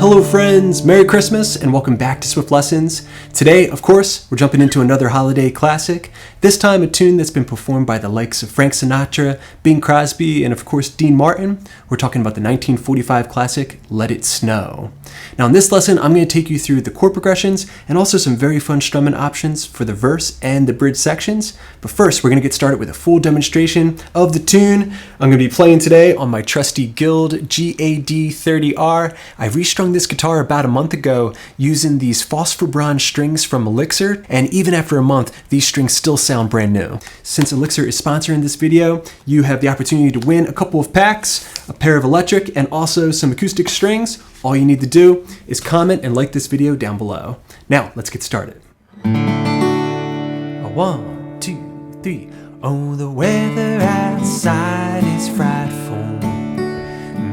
Hello friends, Merry Christmas and welcome back to Swift Lessons. Today, of course, we're jumping into another holiday classic, this time a tune that's been performed by the likes of Frank Sinatra, Bing Crosby, and of course Dean Martin. We're talking about the 1945 classic, Let It Snow. Now in this lesson, I'm going to take you through the chord progressions and also some very fun strumming options for the verse and the bridge sections. But first, we're going to get started with a full demonstration of the tune. I'm going to be playing today on my trusty Guild GAD30R. I restrung this guitar about a month ago using these phosphor bronze strings from Elixir, and even after a month, these strings still sound brand new. Since Elixir is sponsoring this video, you have the opportunity to win a couple of packs, a pair of electric, and also some acoustic strings. All you need to do is comment and like this video down below. Now, let's get started. 1, 2, 3. Oh, the weather outside is frightful,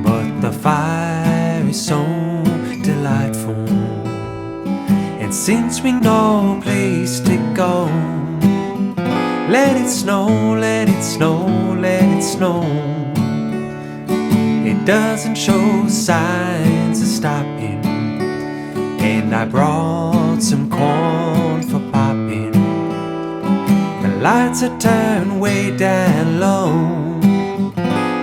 but the fire is so delightful. And since we know a place to go, let it snow, let it snow, let it snow. It doesn't show signs of stopping, and I brought some corn for popping. The lights are turned way down low.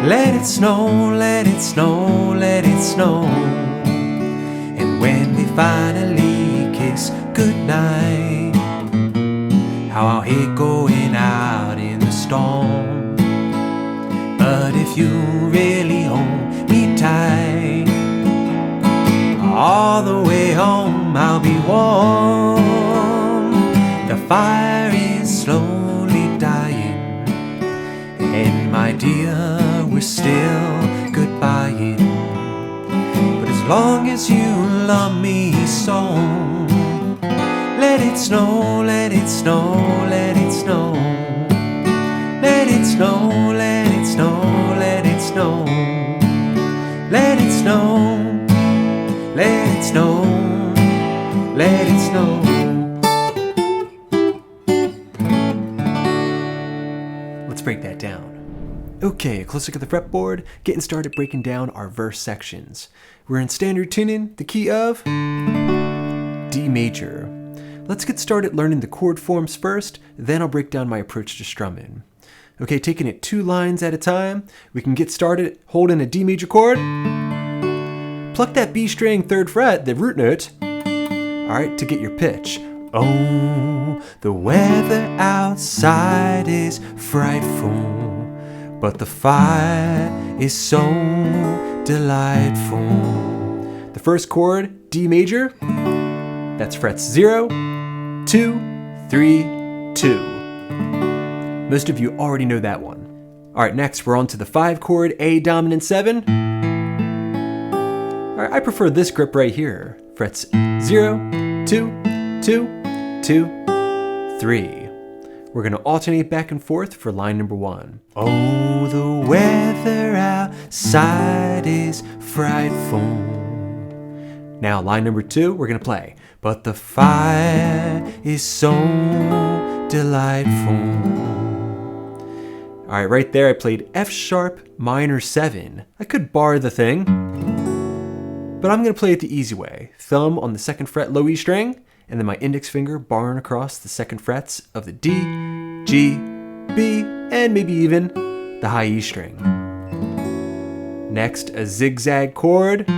Let it snow, let it snow, let it snow. And when we finally kiss goodnight, how I'll hate going out in the storm. But if you really hold me tight, all the way home I'll be warm. The fire is slowly dying, and my dear, we're still goodbying. But as long as you love me so, let it snow, let it snow, let it snow. Let it snow, let it snow, let it snow. Let it snow, let it snow, let it snow. Let's break that down. Okay, a close look at the fretboard, getting started breaking down our verse sections. We're in standard tuning, the key of D major. Let's get started learning the chord forms first, then I'll break down my approach to strumming. Okay, taking it 2 lines at a time, we can get started holding a D major chord. Pluck that B string 3rd fret, the root note, alright, to get your pitch. Oh, the weather outside is frightful, but the fire is so delightful. The first chord, D major, that's frets 0, 2, 3, 2. Most of you already know that one. Alright, next we're on to the 5 chord, A dominant 7. Alright, I prefer this grip right here. Frets 0, 2, 2, 2, 3. We're going to alternate back and forth for line number 1. Oh, the weather outside is frightful. Now, line number 2, we're going to play. But the fire is so delightful. Alright, right there I played F sharp minor 7. I could bar the thing, but I'm going to play it the easy way. Thumb on the 2nd fret low E string, and then my index finger barring across the 2nd frets of the D, G, B, and maybe even the high E string. Next, a zigzag chord.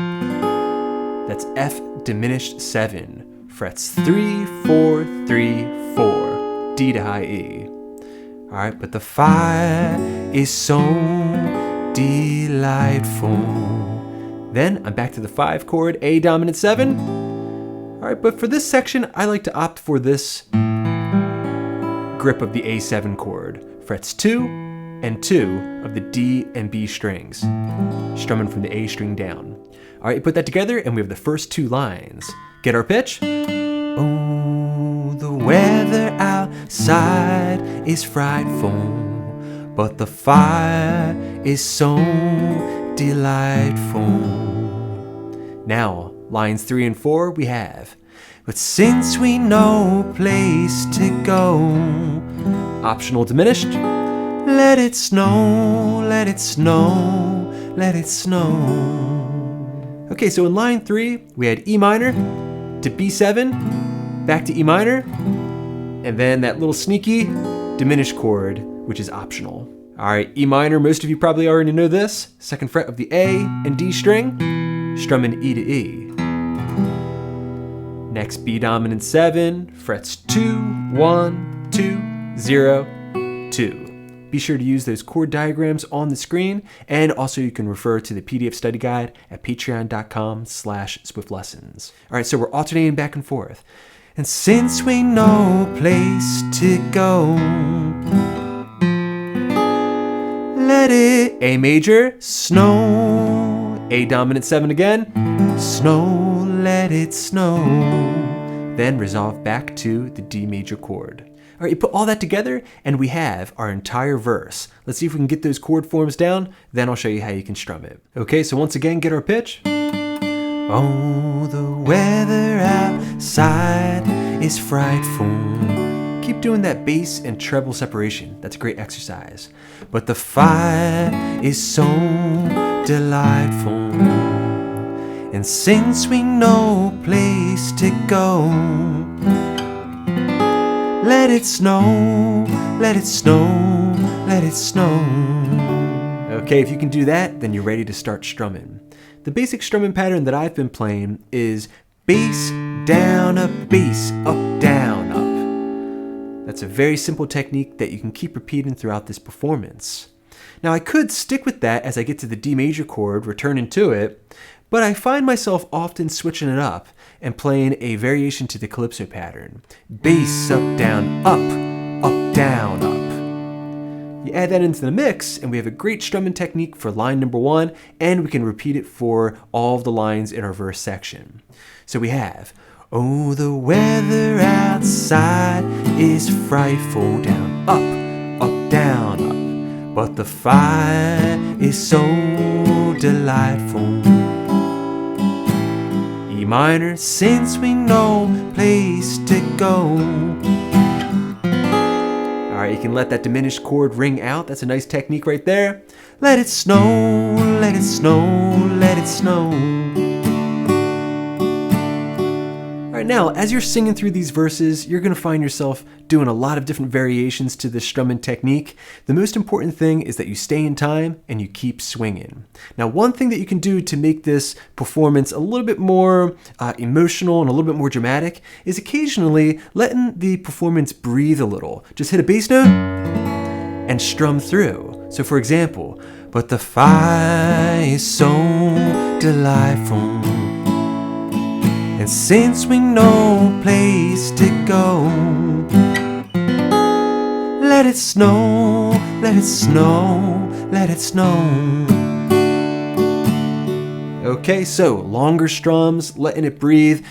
That's F diminished 7. Frets 3, 4, 3, 4. D to high E. Alright, but the fire is so delightful. Then I'm back to the 5 chord, A dominant 7. Alright, but for this section, I like to opt for this grip of the A7 chord. Frets 2 and 2 of the D and B strings, strumming from the A string down. Alright, put that together and we have the first 2 lines. Get our pitch? Oh, the weather outside is frightful, but the fire is so delightful. Now, lines 3 and 4 we have. But since we know a place to go, optional diminished. Let it snow, let it snow, let it snow. Okay, so in line 3, we had E minor to B7, back to E minor, and then that little sneaky diminished chord, which is optional. All right, E minor, most of you probably already know this. 2nd fret of the A and D string, strumming E to E. Next, B dominant 7, frets 2, 1, 2, 0, 2. Be sure to use those chord diagrams on the screen, and also you can refer to the PDF study guide at patreon.com/swiftlessons. All right, so we're alternating back and forth. And since we know place to go, let it, A major, snow, A dominant 7 again, snow, let it snow. Then resolve back to the D major chord. All right, you put all that together and we have our entire verse. Let's see if we can get those chord forms down, then I'll show you how you can strum it. Okay, so once again, get our pitch. Oh, the weather outside is frightful. Keep doing that bass and treble separation. That's a great exercise. But the fire is so delightful. And since we know place to go, let it snow, let it snow, let it snow. Okay, if you can do that, then you're ready to start strumming. The basic strumming pattern that I've been playing is bass, down, up, bass, up, down, up. That's a very simple technique that you can keep repeating throughout this performance. Now I could stick with that as I get to the D major chord, returning to it, but I find myself often switching it up and playing a variation to the calypso pattern. Bass, up, down, down, up. You add that into the mix and we have a great strumming technique for line number 1, and we can repeat it for all of the lines in our verse section. So we have, oh, the weather outside is frightful, down, up, down, up. But the fire is so delightful. E minor, since we know place to go. All right, you can let that diminished chord ring out. That's a nice technique right there. Let it snow, let it snow, let it snow. All right, now, as you're singing through these verses, you're gonna find yourself doing a lot of different variations to this strumming technique. The most important thing is that you stay in time and you keep swinging. Now, one thing that you can do to make this performance a little bit more emotional and a little bit more dramatic is occasionally letting the performance breathe a little. Just hit a bass note and strum through. So for example, but the fire is so delightful. And since we know place to go, let it snow, let it snow, let it snow. Okay, so longer strums, letting it breathe,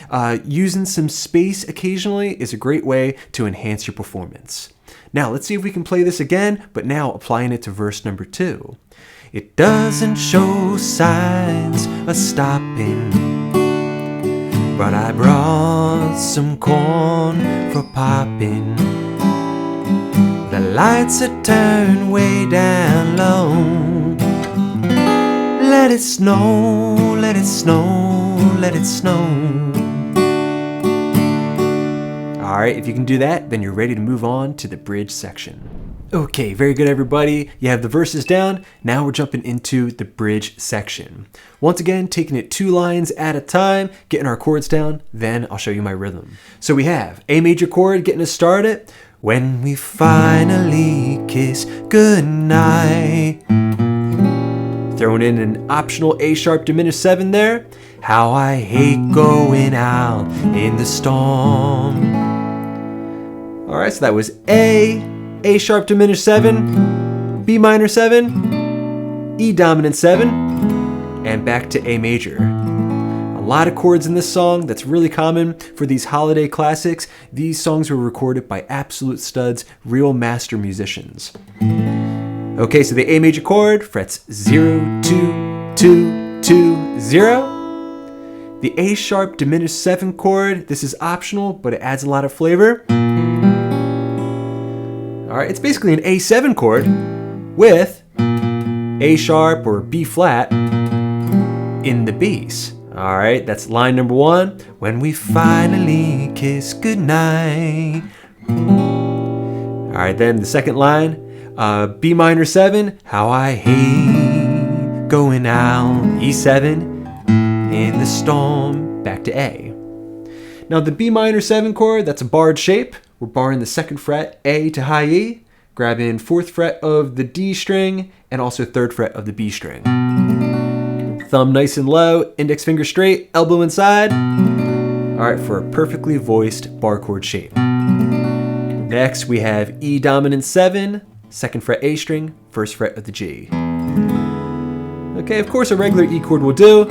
using some space occasionally is a great way to enhance your performance. Now let's see if we can play this again, but now applying it to verse number 2. It doesn't show signs of stopping, but I brought some corn for popping. The lights are turned way down low. Let it snow, let it snow, let it snow. All right, if you can do that, then you're ready to move on to the bridge section. Okay, very good everybody. You have the verses down. Now we're jumping into the bridge section. Once again, taking it 2 lines at a time, getting our chords down, then I'll show you my rhythm. So we have A major chord getting us started. When we finally kiss goodnight. Throwing in an optional A sharp diminished 7 there. How I hate going out in the storm. All right, so that was A sharp diminished 7, B minor 7, E dominant 7, and back to A major. A lot of chords in this song. That's really common for these holiday classics. These songs were recorded by absolute studs, real master musicians. Okay, so the A major chord frets 0, 2, 2, 2, 0. The A sharp diminished 7 chord, this is optional, but it adds a lot of flavor. All right, it's basically an A7 chord with A sharp or B flat in the bass. All right, that's line number 1. When we finally kiss goodnight. All right, then the second line, B minor 7, how I hate going out, E7, in the storm, back to A. Now the B minor 7 chord, that's a barred shape. We're barring the 2nd fret, A to high E, grabbing 4th fret of the D string, and also 3rd fret of the B string. Thumb nice and low, index finger straight, elbow inside. All right, for a perfectly voiced bar chord shape. Next, we have E dominant 7, 2nd fret A string, 1st fret of the G. Okay, of course a regular E chord will do,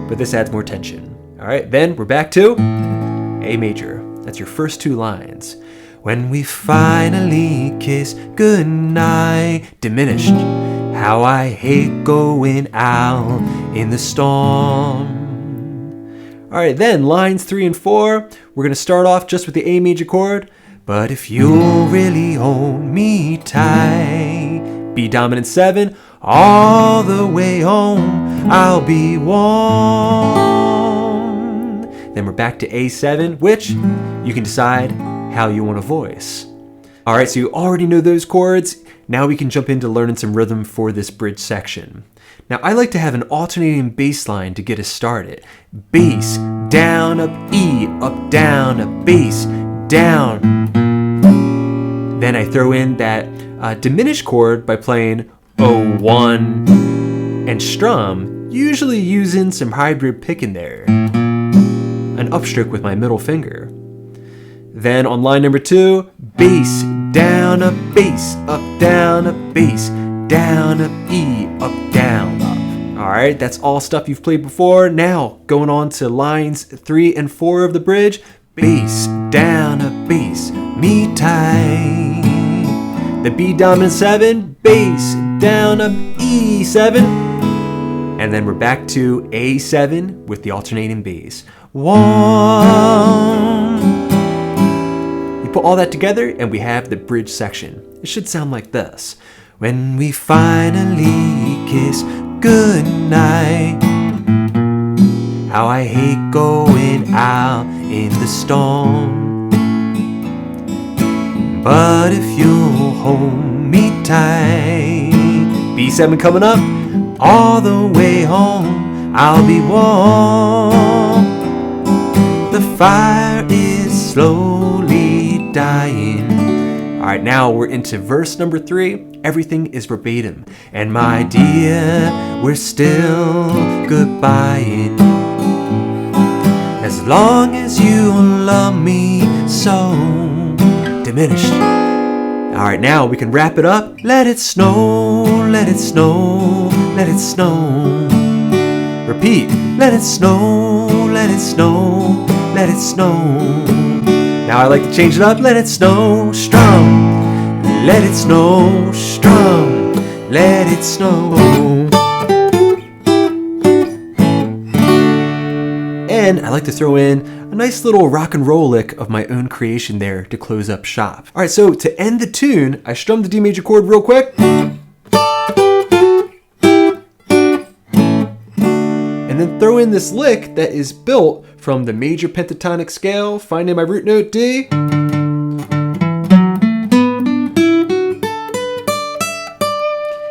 but this adds more tension. All right, then we're back to A major. That's your first 2 lines. When we finally kiss goodnight, diminished, how I hate going out in the storm. All right, then lines 3 and 4, we're gonna start off just with the A major chord. But if you'll really hold me tight, B dominant 7, all the way home, I'll be warm. Then we're back to A7, which you can decide how you want to voice. All right, so you already know those chords. Now we can jump into learning some rhythm for this bridge section. Now I like to have an alternating bass line to get us started. Bass, down, up, E, up, down, up, bass, down. Then I throw in that diminished chord by playing O1 and strum, usually using some hybrid pick in there. An upstroke with my middle finger. Then on line number 2, bass, down, up, bass, up, down, up, bass, down, up, E, up, down, up. All right, that's all stuff you've played before. Now, going on to lines 3 and 4 of the bridge, bass, down, up, bass, me tight. The B dominant 7, bass, down, up, E7. And then we're back to A7 with the alternating bass. 1. You put all that together and we have the bridge section. It should sound like this. When we finally kiss goodnight, how I hate going out in the storm. But if you'll hold me tight, B7 coming up, all the way home, I'll be warm. The fire is slowly dying. All right, now we're into verse number 3. Everything is verbatim. And my dear, we're still goodbying. As long as you love me so. Diminished. All right, now we can wrap it up. Let it snow, let it snow, let it snow. Repeat. Let it snow, let it snow, let it snow. Now I like to change it up. Let it snow, strum. Let it snow, strum. Let it snow. And I like to throw in a nice little rock and roll lick of my own creation there to close up shop. All right, so to end the tune, I strum the D major chord real quick. And then throw in this lick that is built from the major pentatonic scale, finding my root note D.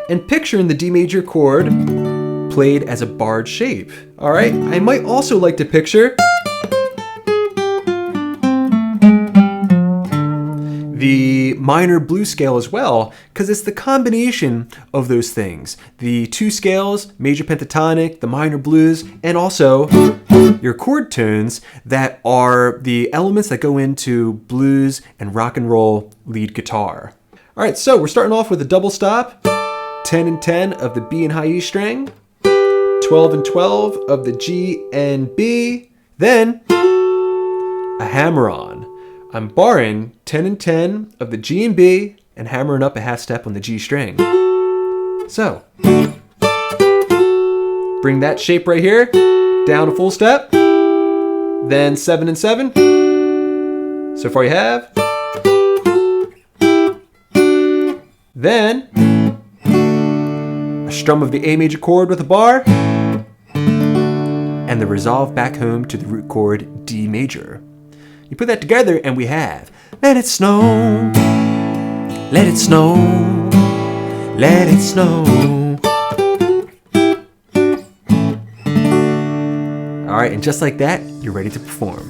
And picturing the D major chord played as a barred shape. All right, I might also like to picture the minor blues scale as well, because it's the combination of those things. The 2 scales, major pentatonic, the minor blues, and also your chord tunes that are the elements that go into blues and rock and roll lead guitar. All right, so we're starting off with a double stop, 10 and 10 of the B and high E string, 12 and 12 of the G and B, then a hammer-on. I'm barring 10 and 10 of the G and B and hammering up a half step on the G string. So, bring that shape right here, down a full step, then 7 and 7. So far you have. Then, a strum of the A major chord with a bar, and the resolve back home to the root chord D major. You put that together and we have let it snow, let it snow, let it snow. All right, and just like that, you're ready to perform.